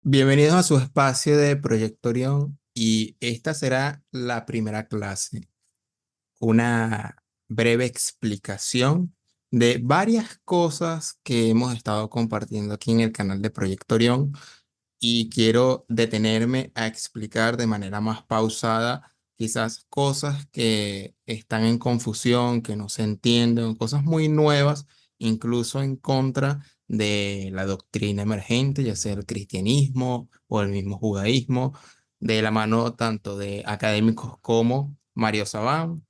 Bienvenidos a su espacio de Proyectorión y esta será la primera clase, una breve explicación de varias cosas que hemos estado compartiendo aquí en el canal de Proyectorión y quiero detenerme a explicar de manera más pausada quizás cosas que están en confusión, que no se entienden, cosas muy nuevas, incluso en contra de la doctrina emergente, ya sea el cristianismo o el mismo judaísmo, de la mano tanto de académicos como Mario Sabán,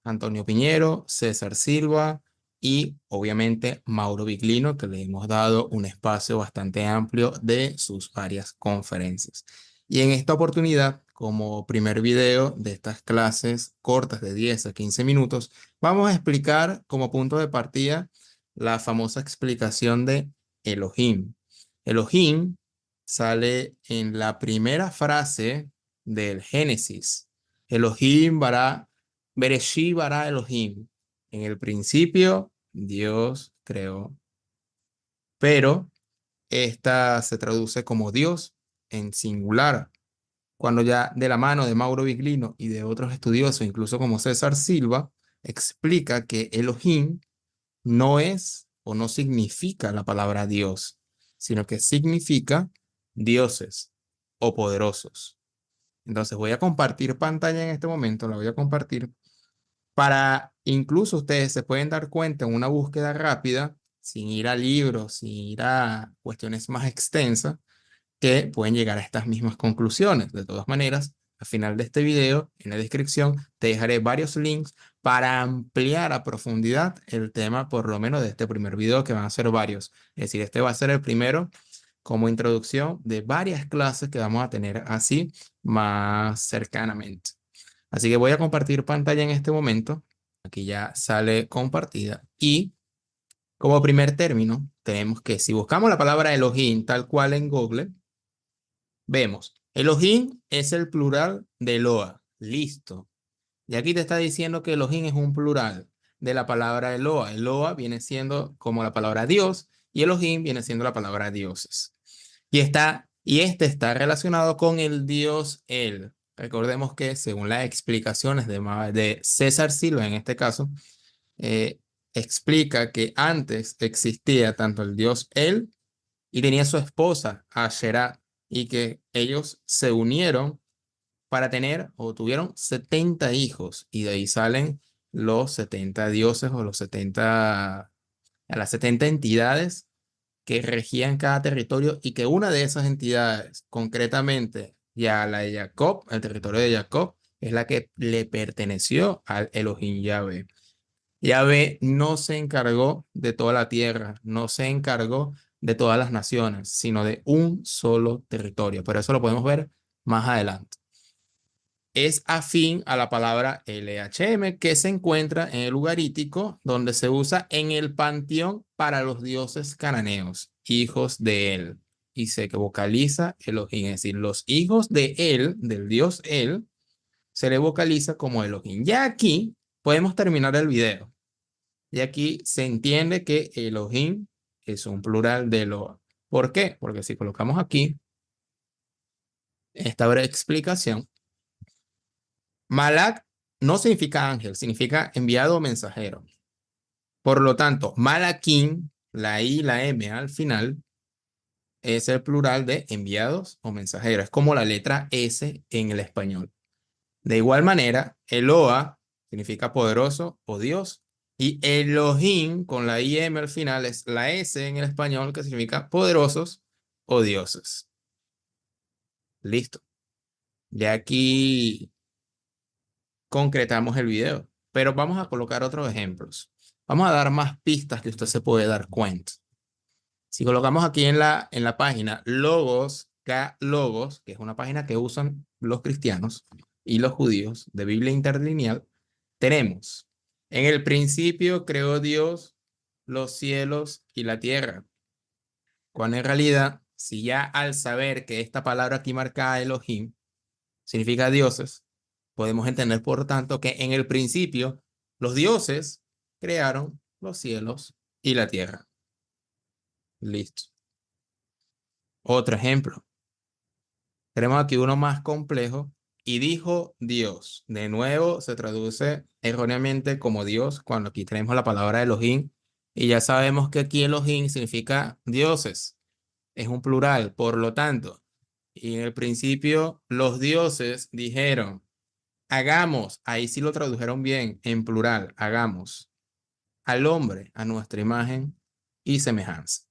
Antonio Piñero, César Silva y obviamente Mauro Viglino, que le hemos dado un espacio bastante amplio de sus varias conferencias. Y en esta oportunidad, como primer video de estas clases cortas de 10 a 15 minutos, vamos a explicar como punto de partida la famosa explicación de Elohim. Elohim sale en la primera frase del Génesis. Elohim bara, Bereshit bara Elohim. En el principio, Dios creó, pero esta se traduce como Dios en singular. Cuando ya de la mano de Mauro Viglino y de otros estudiosos, incluso como César Silva, explica que Elohim no es o no significa la palabra Dios, sino que significa dioses o poderosos. Entonces voy a compartir pantalla en este momento, la voy a compartir para incluso ustedes se pueden dar cuenta en una búsqueda rápida, sin ir a libros, sin ir a cuestiones más extensas, que pueden llegar a estas mismas conclusiones. De todas maneras, al final de este video, en la descripción, te dejaré varios links para ampliar a profundidad el tema, por lo menos de este primer video, que van a ser varios. Es decir, este va a ser el primero como introducción de varias clases que vamos a tener así más cercanamente. Así que voy a compartir pantalla en este momento. Aquí ya sale compartida. Y como primer término, tenemos que si buscamos la palabra Elohim tal cual en Google, vemos, Elohim es el plural de Eloa. Listo. Y aquí te está diciendo que Elohim es un plural de la palabra Eloa. Eloa viene siendo como la palabra Dios y Elohim viene siendo la palabra dioses. Y este está relacionado con el dios El. Recordemos que según las explicaciones de César Silva en este caso, eh, explica que antes existía tanto el dios El y tenía su esposa Asherah y que ellos se unieron para tener o tuvieron 70 hijos y de ahí salen los 70 dioses o las 70 entidades que regían cada territorio y que una de esas entidades, concretamente ya la de Jacob, el territorio de Jacob, es la que le perteneció al Elohim Yahvé. Yahvé no se encargó de toda la tierra, no se encargó de todas las naciones, sino de un solo territorio. Pero eso lo podemos ver más adelante. Es afín a la palabra LHM que se encuentra en el Ugarítico, donde se usa en el panteón para los dioses cananeos, hijos de él, y se vocaliza Elohim, es decir, los hijos de él, del dios él, se le vocaliza como Elohim. Ya aquí podemos terminar el video. Y aquí se entiende que Elohim es un plural de Eloa. ¿Por qué? Porque si colocamos aquí esta breve explicación, Malak no significa ángel, significa enviado o mensajero. Por lo tanto, Malakim, la I y la M al final, es el plural de enviados o mensajeros. Es como la letra S en el español. De igual manera, Eloa significa poderoso o Dios. Y Elohim, con la IM al final, es la S en el español que significa poderosos o dioses. Listo. Ya aquí concretamos el video, pero vamos a colocar otros ejemplos. Vamos a dar más pistas que usted se puede dar cuenta. Si colocamos aquí en la página Logos, K-Logos, que es una página que usan los cristianos y los judíos de Biblia interlineal, tenemos, en el principio creó Dios los cielos y la tierra. Cuando en realidad, si ya al saber que esta palabra aquí marcada Elohim significa dioses, podemos entender por tanto que en el principio los dioses crearon los cielos y la tierra. Listo. Otro ejemplo. Tenemos aquí uno más complejo. Y dijo Dios. De nuevo se traduce erróneamente como Dios cuando aquí tenemos la palabra Elohim. Y ya sabemos que aquí Elohim significa dioses. Es un plural, por lo tanto. Y en el principio los dioses dijeron, hagamos, ahí sí lo tradujeron bien, en plural, hagamos al hombre a nuestra imagen y semejanza.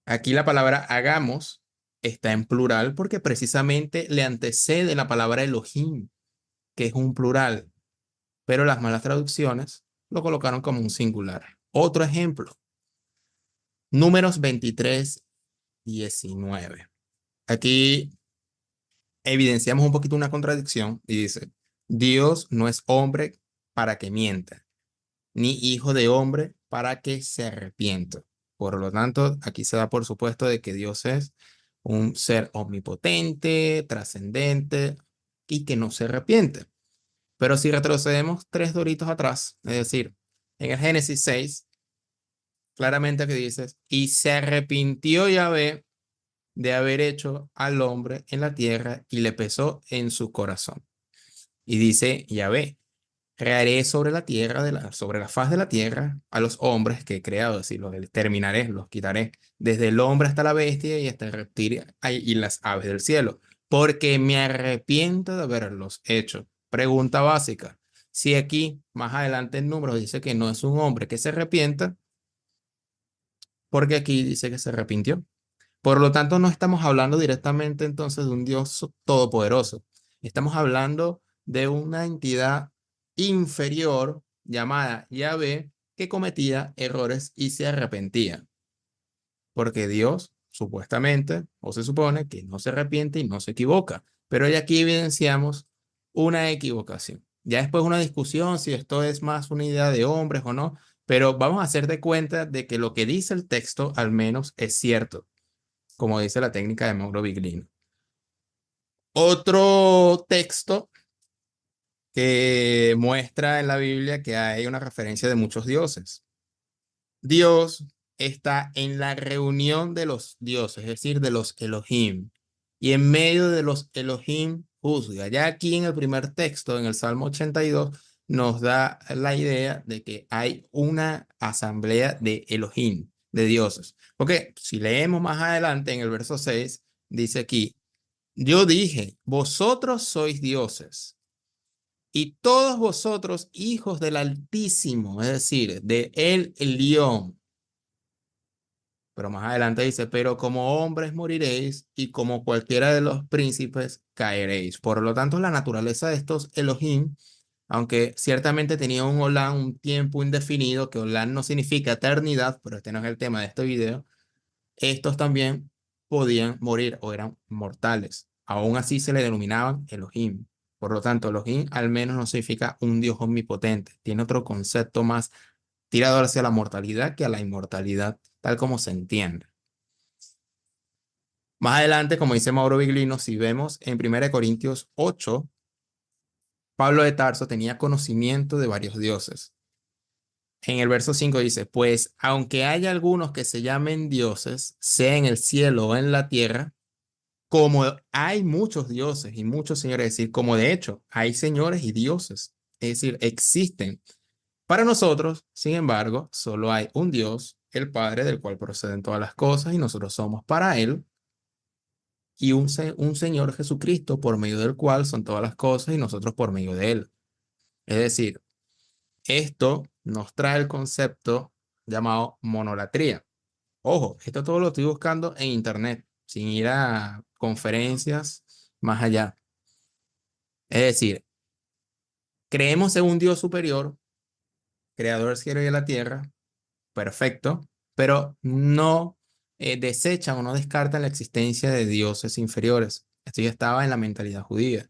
Aquí la palabra hagamos está en plural porque precisamente le antecede la palabra Elohim, que es un plural, pero las malas traducciones lo colocaron como un singular. Otro ejemplo, Números 23:19. Aquí evidenciamos un poquito una contradicción y dice, Dios no es hombre para que mienta, ni hijo de hombre para que se arrepienta. Por lo tanto, aquí se da por supuesto de que Dios es un ser omnipotente, trascendente y que no se arrepiente. Pero si retrocedemos tres doritos atrás, es decir, en el Génesis 6, claramente que dices, y se arrepintió Yahvé de haber hecho al hombre en la tierra y le pesó en su corazón. Y dice Yahvé, crearé sobre la tierra, sobre la faz de la tierra, a los hombres que he creado, es decir, los terminaré, los quitaré, desde el hombre hasta la bestia y hasta el reptil y las aves del cielo, porque me arrepiento de haberlos hecho. Pregunta básica. Si aquí, más adelante el número dice que no es un hombre que se arrepienta, porque aquí dice que se arrepintió. Por lo tanto, no estamos hablando directamente entonces de un Dios todopoderoso. Estamos hablando de una entidad inferior llamada Yahvé que cometía errores y se arrepentía. Porque Dios supuestamente o se supone que no se arrepiente y no se equivoca. Pero ya aquí evidenciamos una equivocación. Ya después una discusión si esto es más una idea de hombres o no, pero vamos a hacer de cuenta de que lo que dice el texto al menos es cierto, como dice la técnica de Mauro Biglino. Otro texto que muestra en la Biblia que hay una referencia de muchos dioses. Dios está en la reunión de los dioses, es decir, de los Elohim. Y en medio de los Elohim juzga. Ya aquí en el primer texto, en el Salmo 82, nos da la idea de que hay una asamblea de Elohim, de dioses. Porque si leemos más adelante en el verso 6, dice aquí, yo dije, vosotros sois dioses y todos vosotros hijos del Altísimo, es decir, de el León. Pero más adelante dice, pero como hombres moriréis y como cualquiera de los príncipes caeréis. Por lo tanto, la naturaleza de estos Elohim, aunque ciertamente tenía un Olam, un tiempo indefinido, que Olam no significa eternidad, pero este no es el tema de este video, estos también podían morir o eran mortales. Aún así se le denominaban Elohim. Por lo tanto, Elohim al menos no significa un Dios omnipotente. Tiene otro concepto más tirado hacia la mortalidad que a la inmortalidad, tal como se entiende. Más adelante, como dice Mauro Biglino, si vemos en 1 Corintios 8, Pablo de Tarso tenía conocimiento de varios dioses. En el verso 5 dice, pues aunque haya algunos que se llamen dioses, sea en el cielo o en la tierra, como hay muchos dioses y muchos señores, es decir, como de hecho hay señores y dioses, es decir, existen. Para nosotros, sin embargo, solo hay un Dios, el Padre, del cual proceden todas las cosas y nosotros somos para Él, y un Señor Jesucristo por medio del cual son todas las cosas y nosotros por medio de Él. Es decir, esto nos trae el concepto llamado monolatría. Ojo, esto todo lo estoy buscando en internet, sin ir a conferencias más allá. Es decir, creemos en un Dios superior, creador del cielo y de la tierra, perfecto, pero no desechan o no descartan la existencia de dioses inferiores. Esto ya estaba en la mentalidad judía.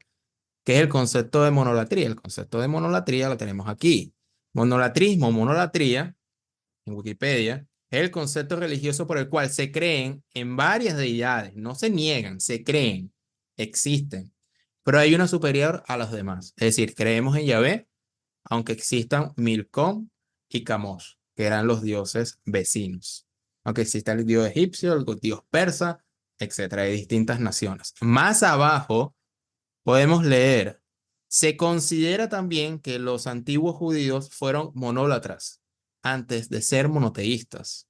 ¿Qué es el concepto de monolatría? El concepto de monolatría lo tenemos aquí. Monolatrismo, monolatría, en Wikipedia, es el concepto religioso por el cual se creen en varias deidades, no se niegan, se creen, existen, pero hay una superior a los demás. Es decir, creemos en Yahvé, aunque existan Milcom y Camosh, que eran los dioses vecinos. Aunque exista el dios egipcio, el dios persa, etcétera, de distintas naciones. Más abajo podemos leer, se considera también que los antiguos judíos fueron monólatras antes de ser monoteístas,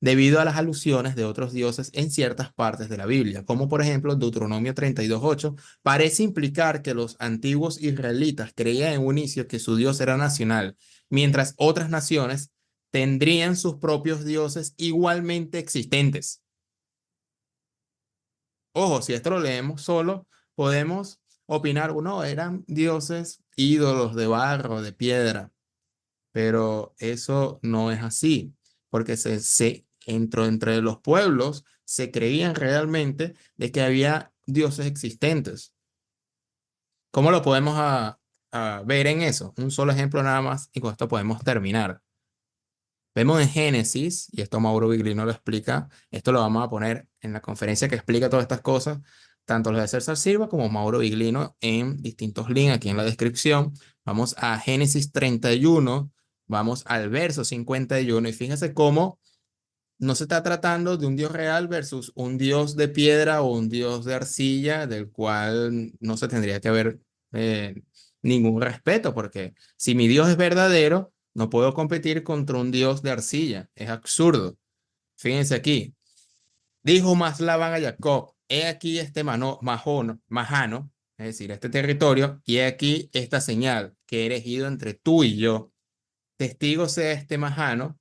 debido a las alusiones de otros dioses en ciertas partes de la Biblia, como por ejemplo Deuteronomio 32:8, parece implicar que los antiguos israelitas creían en un inicio que su Dios era nacional, mientras otras naciones tendrían sus propios dioses igualmente existentes. Ojo, si esto lo leemos solo, podemos opinar, no, eran dioses ídolos de barro, de piedra, pero eso no es así, porque entre los pueblos se creían realmente de que había dioses existentes. ¿Cómo lo podemos a ver en eso? Un solo ejemplo nada más y con esto podemos terminar. Vemos en Génesis, y esto Mauro Viglino lo explica, esto lo vamos a poner en la conferencia que explica todas estas cosas, tanto lo de César Silva como Mauro Viglino en distintos links aquí en la descripción. Vamos a Génesis 31, vamos al verso 51 y fíjense cómo no se está tratando de un Dios real versus un Dios de piedra o un Dios de arcilla, del cual no se tendría que haber eh, ningún respeto, porque si mi Dios es verdadero, no puedo competir contra un Dios de arcilla. Es absurdo. Fíjense aquí. Dijo más Labán a Jacob, he aquí este majano, es decir, este territorio, y he aquí esta señal que he elegido entre tú y yo. Testigo sea este majano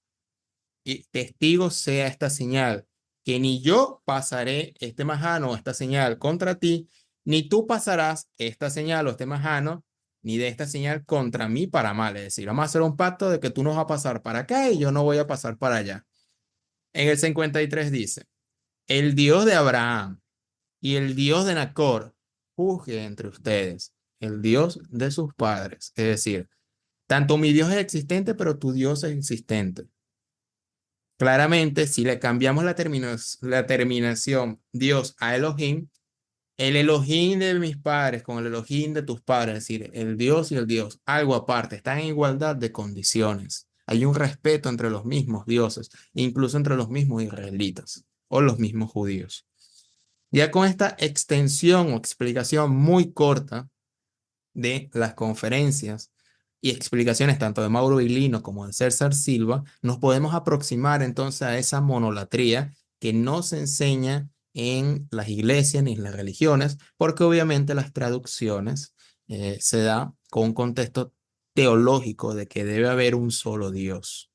y testigo sea esta señal, que ni yo pasaré este majano o esta señal contra ti, ni tú pasarás esta señal o este majano, ni de esta señal contra mí para mal. Es decir, vamos a hacer un pacto de que tú no vas a pasar para acá y yo no voy a pasar para allá. En el 53 dice, el Dios de Abraham y el Dios de Nacor juzgue entre ustedes, el Dios de sus padres. Es decir, tanto mi Dios es existente, pero tu Dios es existente. Claramente, si le cambiamos la terminación Dios a Elohim, el Elohim de mis padres con el Elohim de tus padres, es decir, el Dios y el Dios, algo aparte, están en igualdad de condiciones. Hay un respeto entre los mismos dioses, incluso entre los mismos israelitas o los mismos judíos. Ya con esta extensión o explicación muy corta de las conferencias y explicaciones tanto de Mauro Viglino como de César Silva, nos podemos aproximar entonces a esa monolatría que no se enseña en las iglesias ni en las religiones, porque obviamente las traducciones se da con un contexto teológico de que debe haber un solo Dios.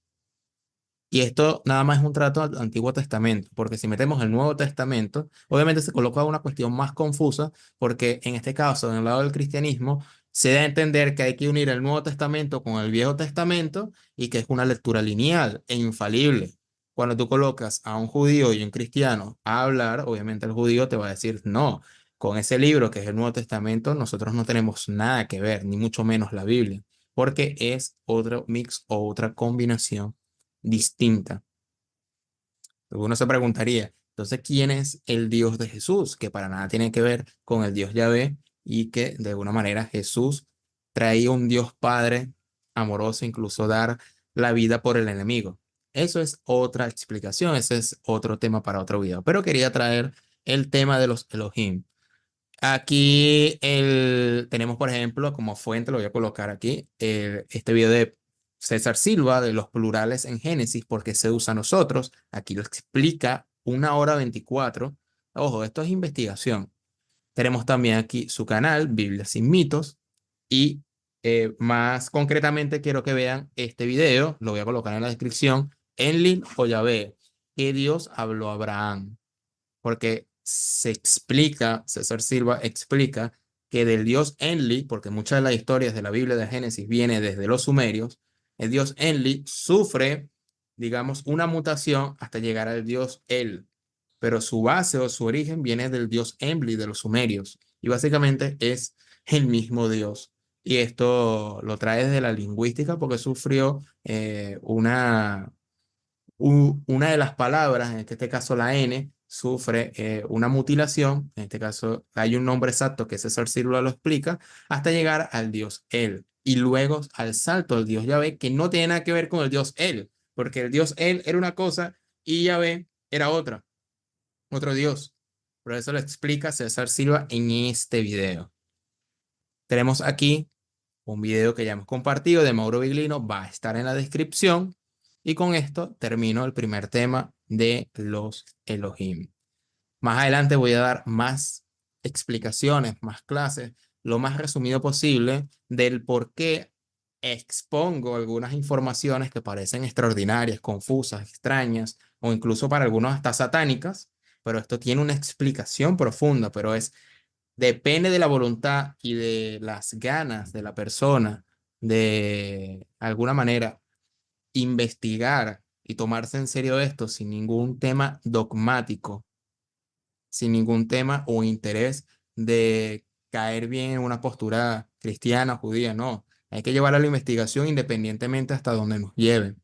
Y esto nada más es un trato al Antiguo Testamento, porque si metemos el Nuevo Testamento, obviamente se coloca una cuestión más confusa, porque en este caso, en el lado del cristianismo, se da a entender que hay que unir el Nuevo Testamento con el Viejo Testamento y que es una lectura lineal e infalible. Cuando tú colocas a un judío y un cristiano a hablar, obviamente el judío te va a decir, no, con ese libro que es el Nuevo Testamento, nosotros no tenemos nada que ver, ni mucho menos la Biblia, porque es otro mix o otra combinación distinta. Uno se preguntaría, entonces, ¿quién es el Dios de Jesús? Que para nada tiene que ver con el Dios Yahvé y que de alguna manera Jesús traía un Dios Padre amoroso, incluso dar la vida por el enemigo. Eso es otra explicación, ese es otro tema para otro video, pero quería traer el tema de los Elohim. Aquí tenemos, por ejemplo, como fuente, lo voy a colocar aquí, este video de César Silva de los plurales en Génesis, porque se usa a nosotros. Aquí lo explica 1 hora 24. Ojo, esto es investigación. Tenemos también aquí su canal, Biblia sin mitos. Y más concretamente quiero que vean este video, lo voy a colocar en la descripción, Enlil o Yahvé, que Dios habló a Abraham porque se explica, César Silva explica que del dios Enli, porque muchas de las historias de la Biblia de Génesis viene desde los sumerios, el dios Enli sufre, digamos, una mutación hasta llegar al dios El, pero su base o su origen viene del dios Enli de los sumerios y básicamente es el mismo dios. Y esto lo trae desde la lingüística porque sufrió una de las palabras, en este caso la N, sufre una mutilación, en este caso hay un nombre exacto que César Silva lo explica, hasta llegar al dios El, y luego al salto del dios Yahvé, que no tiene nada que ver con el dios El, porque el dios El era una cosa y Yahvé era otra, otro dios. pero eso lo explica César Silva en este video. Tenemos aquí un video que ya hemos compartido de Mauro Biglino, va a estar en la descripción. Y con esto termino el primer tema de los Elohim. Más adelante voy a dar más explicaciones, más clases, lo más resumido posible del por qué expongo algunas informaciones que parecen extraordinarias, confusas, extrañas o incluso para algunos hasta satánicas, pero esto tiene una explicación profunda, pero depende de la voluntad y de las ganas de la persona de alguna manera investigar y tomarse en serio esto sin ningún tema dogmático, sin ningún tema o interés de caer bien en una postura cristiana o judía, no. Hay que llevar a la investigación independientemente hasta donde nos lleven.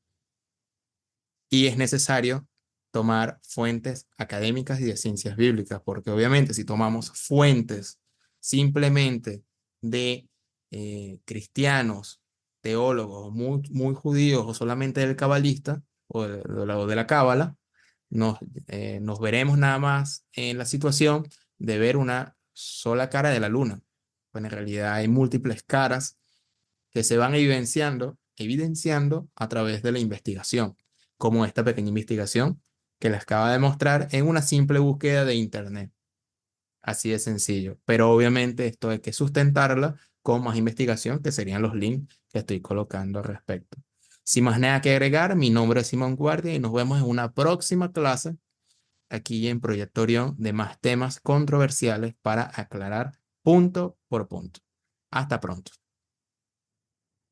Y es necesario tomar fuentes académicas y de ciencias bíblicas, porque obviamente si tomamos fuentes simplemente de cristianos, teólogos muy, muy judíos o solamente del cabalista o de la cábala, nos veremos nada más en la situación de ver una sola cara de la luna. Pues en realidad hay múltiples caras que se van evidenciando a través de la investigación, como esta pequeña investigación que les acaba de mostrar en una simple búsqueda de internet. Así de sencillo. Pero obviamente esto hay que sustentarla con más investigación, que serían los links que estoy colocando al respecto. Sin más nada que agregar, mi nombre es Simón Guardia y nos vemos en una próxima clase aquí en Proyecto Orión de más temas controversiales para aclarar punto por punto. Hasta pronto.